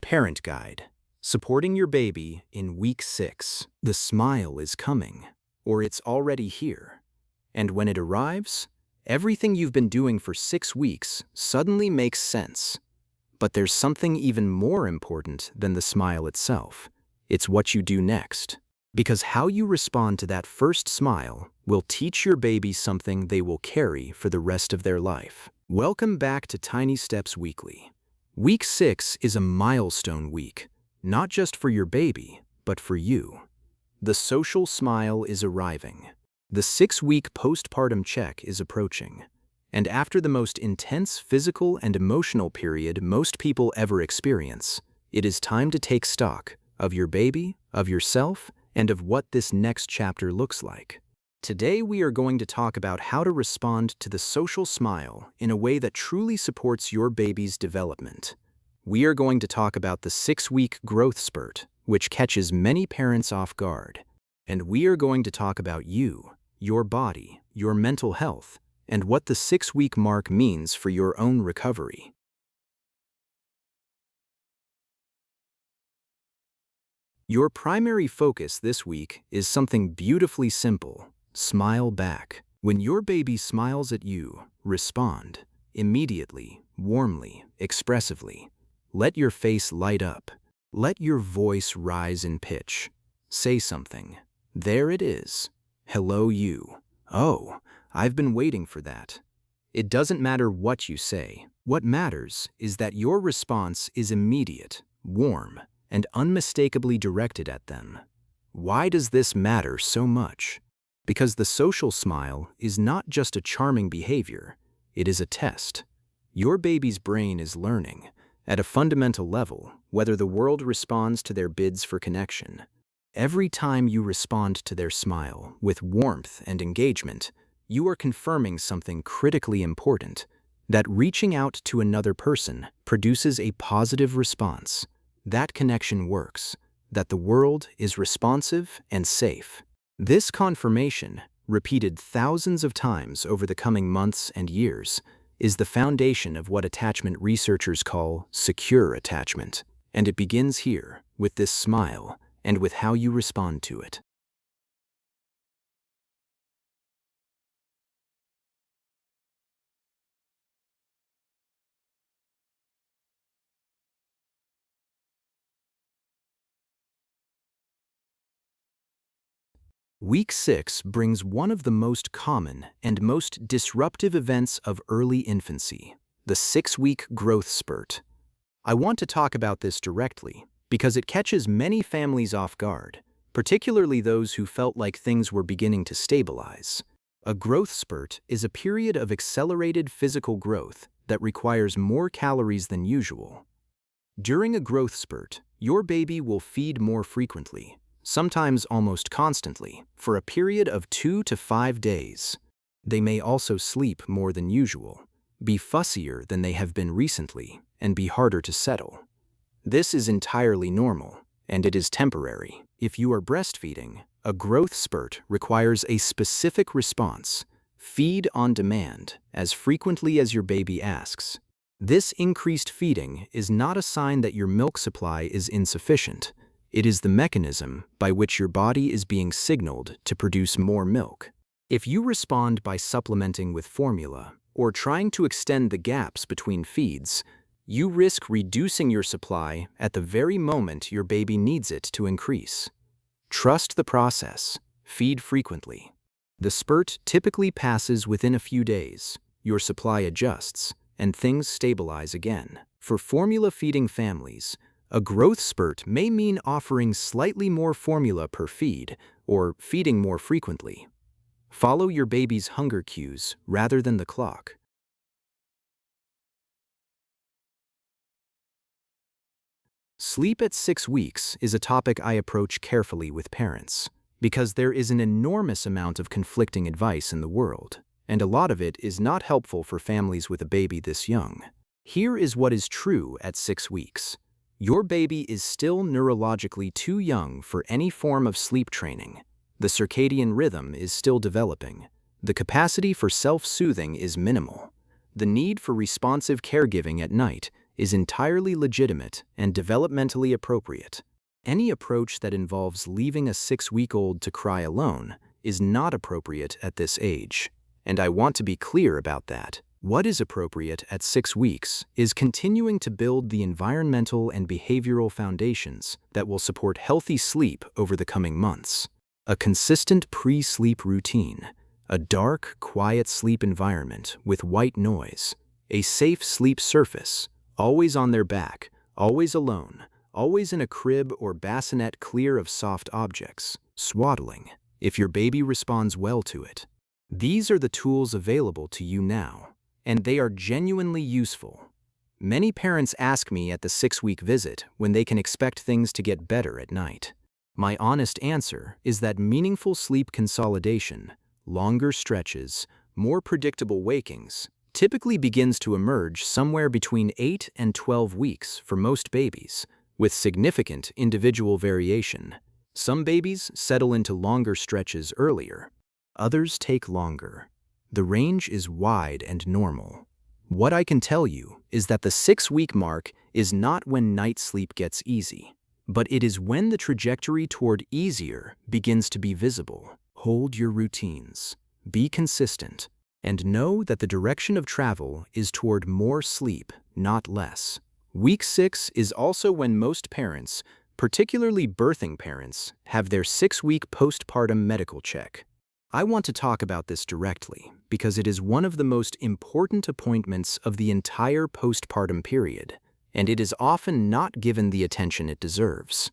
Parent Guide. Supporting your baby in week 6. The smile is coming, or it's already here. And when it arrives, everything you've been doing for 6 weeks suddenly makes sense. But there's something even more important than the smile itself. It's what you do next. Because how you respond to that first smile will teach your baby something they will carry for the rest of their life. Welcome back to Tiny Steps Weekly. Week 6 is a milestone week, not just for your baby, but for you. The social smile is arriving. The 6-week postpartum check is approaching. And after the most intense physical and emotional period most people ever experience, it is time to take stock of your baby, of yourself, and of what this next chapter looks like. Today we are going to talk about how to respond to the social smile in a way that truly supports your baby's development. We are going to talk about the 6-week growth spurt, which catches many parents off guard. And we are going to talk about you, your body, your mental health, and what the 6-week mark means for your own recovery. Your primary focus this week is something beautifully simple. Smile back. When your baby smiles at you, respond immediately, warmly, expressively. Let your face light up. Let your voice rise in pitch. Say something. There it is. Hello, you. Oh, I've been waiting for that. It doesn't matter what you say. What matters is that your response is immediate, warm, and unmistakably directed at them. Why does this matter so much? Because the social smile is not just a charming behavior, it is a test. Your baby's brain is learning, at a fundamental level, whether the world responds to their bids for connection. Every time you respond to their smile with warmth and engagement, you are confirming something critically important, that reaching out to another person produces a positive response. That connection works, that the world is responsive and safe. This confirmation, repeated thousands of times over the coming months and years, is the foundation of what attachment researchers call secure attachment. And it begins here, with this smile, and with how you respond to it. Week 6 brings one of the most common and most disruptive events of early infancy, the 6-week growth spurt. I want to talk about this directly because it catches many families off guard, particularly those who felt like things were beginning to stabilize. A growth spurt is a period of accelerated physical growth that requires more calories than usual. During a growth spurt, your baby will feed more frequently, sometimes almost constantly, for a period of 2 to 5 days. They may also sleep more than usual, be fussier than they have been recently, and be harder to settle. This is entirely normal, and it is temporary. If you are breastfeeding, a growth spurt requires a specific response. Feed on demand, as frequently as your baby asks. This increased feeding is not a sign that your milk supply is insufficient. It is the mechanism by which your body is being signaled to produce more milk. If you respond by supplementing with formula or trying to extend the gaps between feeds, you risk reducing your supply at the very moment your baby needs it to increase. Trust the process. Feed frequently. The spurt typically passes within a few days. Your supply adjusts, and things stabilize again. For formula-feeding families, a growth spurt may mean offering slightly more formula per feed or feeding more frequently. Follow your baby's hunger cues rather than the clock. Sleep at 6 weeks is a topic I approach carefully with parents, because there is an enormous amount of conflicting advice in the world, and a lot of it is not helpful for families with a baby this young. Here is what is true at 6 weeks. Your baby is still neurologically too young for any form of sleep training. The circadian rhythm is still developing. The capacity for self-soothing is minimal. The need for responsive caregiving at night is entirely legitimate and developmentally appropriate. Any approach that involves leaving a 6-week-old to cry alone is not appropriate at this age, and I want to be clear about that. What is appropriate at 6 weeks is continuing to build the environmental and behavioral foundations that will support healthy sleep over the coming months. A consistent pre-sleep routine, a dark, quiet sleep environment with white noise, a safe sleep surface, always on their back, always alone, always in a crib or bassinet clear of soft objects, swaddling, if your baby responds well to it. These are the tools available to you now, and they are genuinely useful. Many parents ask me at the 6-week visit when they can expect things to get better at night. My honest answer is that meaningful sleep consolidation, longer stretches, more predictable wakings, typically begins to emerge somewhere between 8 and 12 weeks for most babies, with significant individual variation. Some babies settle into longer stretches earlier. Others take longer. The range is wide and normal. What I can tell you is that the 6-week mark is not when night sleep gets easy, but it is when the trajectory toward easier begins to be visible. Hold your routines, be consistent, and know that the direction of travel is toward more sleep, not less. Week 6 is also when most parents, particularly birthing parents, have their 6-week postpartum medical check. I want to talk about this directly because it is one of the most important appointments of the entire postpartum period, and it is often not given the attention it deserves.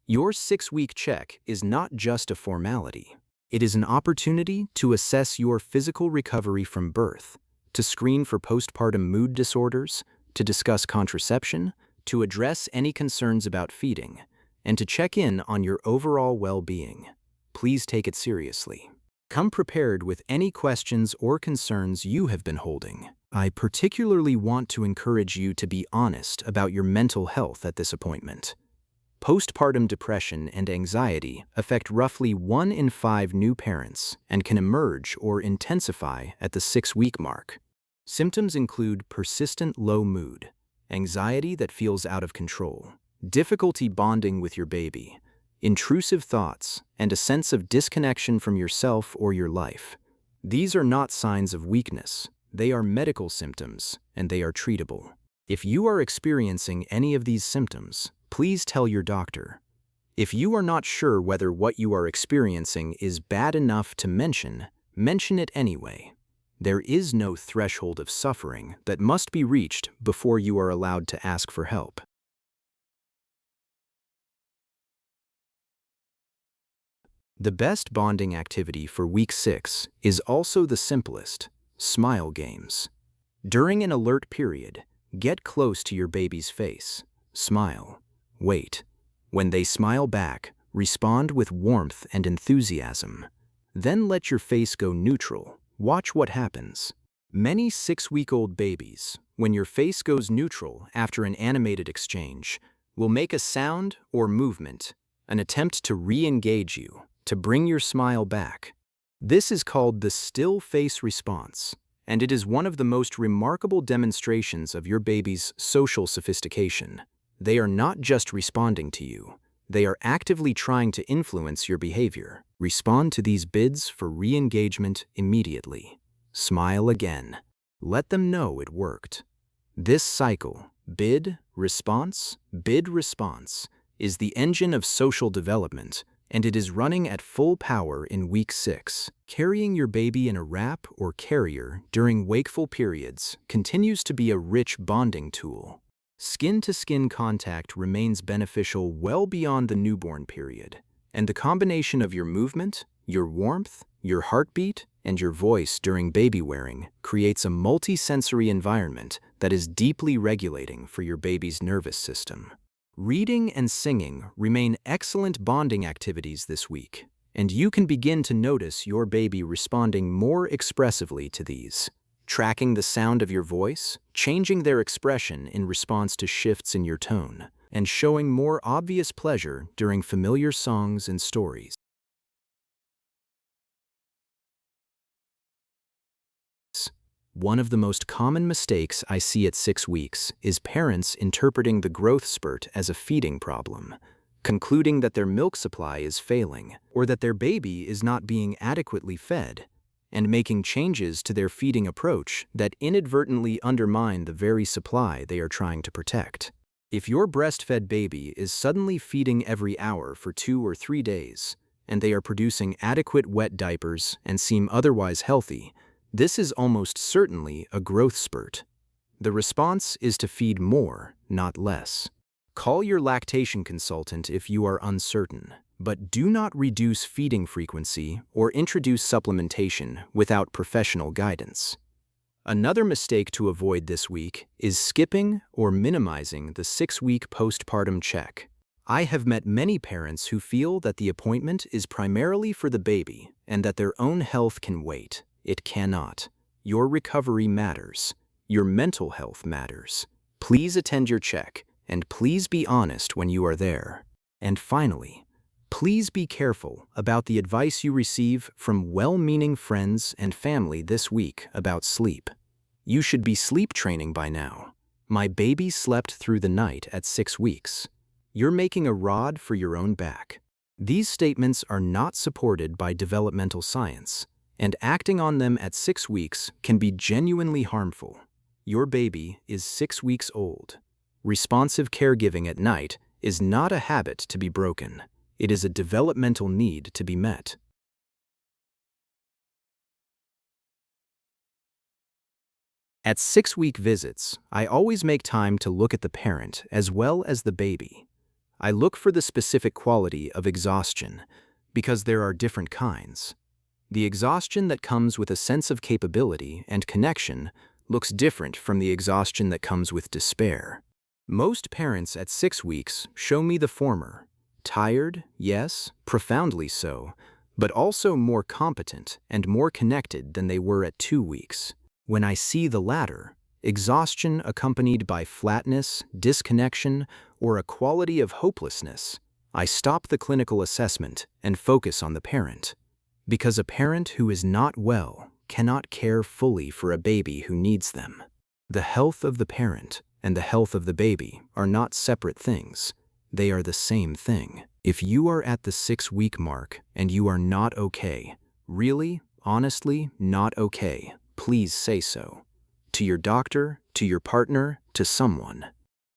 Your 6-week check is not just a formality. It is an opportunity to assess your physical recovery from birth, to screen for postpartum mood disorders, to discuss contraception, to address any concerns about feeding, and to check in on your overall well-being. Please take it seriously. Come prepared with any questions or concerns you have been holding. I particularly want to encourage you to be honest about your mental health at this appointment. Postpartum depression and anxiety affect roughly 1 in 5 new parents and can emerge or intensify at the 6-week mark. Symptoms include persistent low mood, anxiety that feels out of control, difficulty bonding with your baby, intrusive thoughts, and a sense of disconnection from yourself or your life. These are not signs of weakness. They are medical symptoms, and they are treatable. If you are experiencing any of these symptoms, please tell your doctor. If you are not sure whether what you are experiencing is bad enough to mention it anyway. There is no threshold of suffering that must be reached before you are allowed to ask for help. The best bonding activity for week 6 is also the simplest: smile games. During an alert period, get close to your baby's face. Smile. Wait. When they smile back, respond with warmth and enthusiasm. Then let your face go neutral. Watch what happens. Many 6-week-old babies, when your face goes neutral after an animated exchange, will make a sound or movement, an attempt to re-engage you, to bring your smile back. This is called the still face response, and it is one of the most remarkable demonstrations of your baby's social sophistication. They are not just responding to you. They are actively trying to influence your behavior. Respond to these bids for re-engagement immediately. Smile again. Let them know it worked. This cycle, bid, response, is the engine of social development, and it is running at full power in week 6. Carrying your baby in a wrap or carrier during wakeful periods continues to be a rich bonding tool. Skin-to-skin contact remains beneficial well beyond the newborn period, and the combination of your movement, your warmth, your heartbeat, and your voice during baby wearing creates a multi-sensory environment that is deeply regulating for your baby's nervous system. Reading and singing remain excellent bonding activities this week, and you can begin to notice your baby responding more expressively to these. Tracking the sound of your voice, changing their expression in response to shifts in your tone, and showing more obvious pleasure during familiar songs and stories. One of the most common mistakes I see at 6 weeks is parents interpreting the growth spurt as a feeding problem, concluding that their milk supply is failing or that their baby is not being adequately fed, and making changes to their feeding approach that inadvertently undermine the very supply they are trying to protect. If your breastfed baby is suddenly feeding every hour for 2 or 3 days, and they are producing adequate wet diapers and seem otherwise healthy, this is almost certainly a growth spurt. The response is to feed more, not less. Call your lactation consultant if you are uncertain, but do not reduce feeding frequency or introduce supplementation without professional guidance. Another mistake to avoid this week is skipping or minimizing the 6-week postpartum check. I have met many parents who feel that the appointment is primarily for the baby and that their own health can wait. It cannot. Your recovery matters. Your mental health matters. Please attend your check, and please be honest when you are there. And finally, please be careful about the advice you receive from well-meaning friends and family this week about sleep. You should be sleep training by now. My baby slept through the night at 6 weeks. You're making a rod for your own back. These statements are not supported by developmental science, and acting on them at 6 weeks can be genuinely harmful. Your baby is 6 weeks old. Responsive caregiving at night is not a habit to be broken. It is a developmental need to be met. At 6-week visits, I always make time to look at the parent as well as the baby. I look for the specific quality of exhaustion because there are different kinds. The exhaustion that comes with a sense of capability and connection looks different from the exhaustion that comes with despair. Most parents at 6 weeks show me the former. Tired, yes, profoundly so, but also more competent and more connected than they were at 2 weeks. When I see the latter, exhaustion accompanied by flatness, disconnection, or a quality of hopelessness, I stop the clinical assessment and focus on the parent. Because a parent who is not well cannot care fully for a baby who needs them. The health of the parent and the health of the baby are not separate things. They are the same thing. If you are at the 6-week mark and you are not okay, really, honestly, not okay, please say so. To your doctor, to your partner, to someone.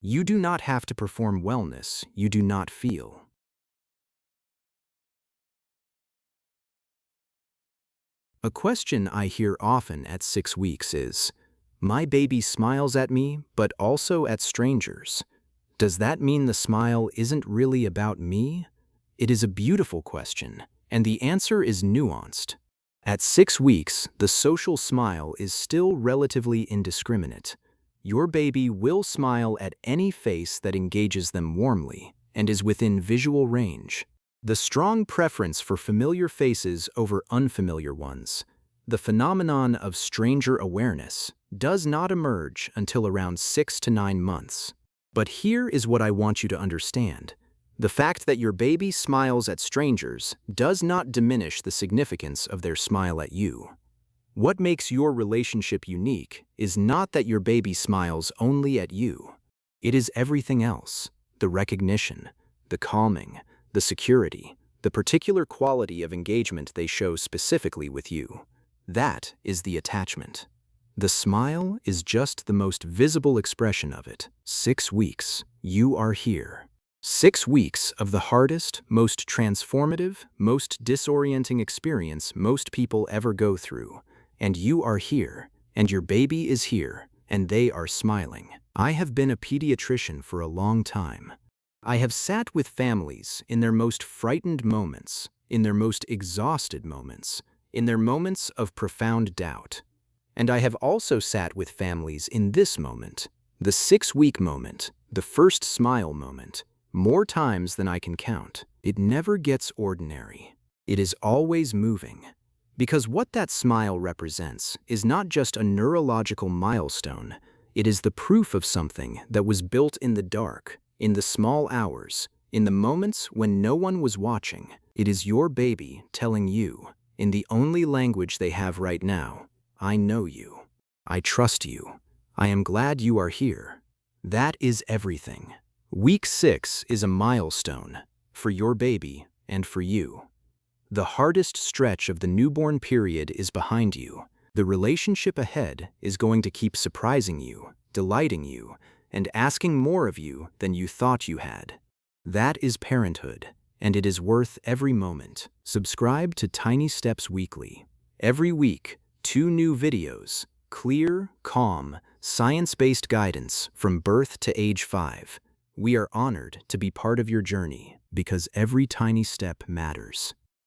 You do not have to perform wellness you do not feel. A question I hear often at 6 weeks is, "My baby smiles at me, but also at strangers. Does that mean the smile isn't really about me?" It is a beautiful question, and the answer is nuanced. At 6 weeks, the social smile is still relatively indiscriminate. Your baby will smile at any face that engages them warmly and is within visual range. The strong preference for familiar faces over unfamiliar ones, the phenomenon of stranger awareness, does not emerge until around 6 to 9 months. But here is what I want you to understand. The fact that your baby smiles at strangers does not diminish the significance of their smile at you. What makes your relationship unique is not that your baby smiles only at you. It is everything else: the recognition, the calming, the security, the particular quality of engagement they show specifically with you. That is the attachment. The smile is just the most visible expression of it. 6 weeks, you are here. 6 weeks of the hardest, most transformative, most disorienting experience most people ever go through. And you are here, and your baby is here, and they are smiling. I have been a pediatrician for a long time. I have sat with families in their most frightened moments, in their most exhausted moments, in their moments of profound doubt. And I have also sat with families in this moment, the 6-week moment, the first smile moment, more times than I can count. It never gets ordinary. It is always moving. Because what that smile represents is not just a neurological milestone, it is the proof of something that was built in the dark, in the small hours, in the moments when no one was watching. It is your baby telling you, in the only language they have right now, "I know you." I trust you. I am glad you are here. That is everything. Week 6 is a milestone for your baby and for you. The hardest stretch of the newborn period is behind you. The relationship ahead is going to keep surprising you, delighting you, and asking more of you than you thought you had. That is parenthood, and it is worth every moment. Subscribe to Tiny Steps Weekly. Every week, 2 new videos, clear, calm, science-based guidance from birth to age 5. We are honored to be part of your journey because every tiny step matters.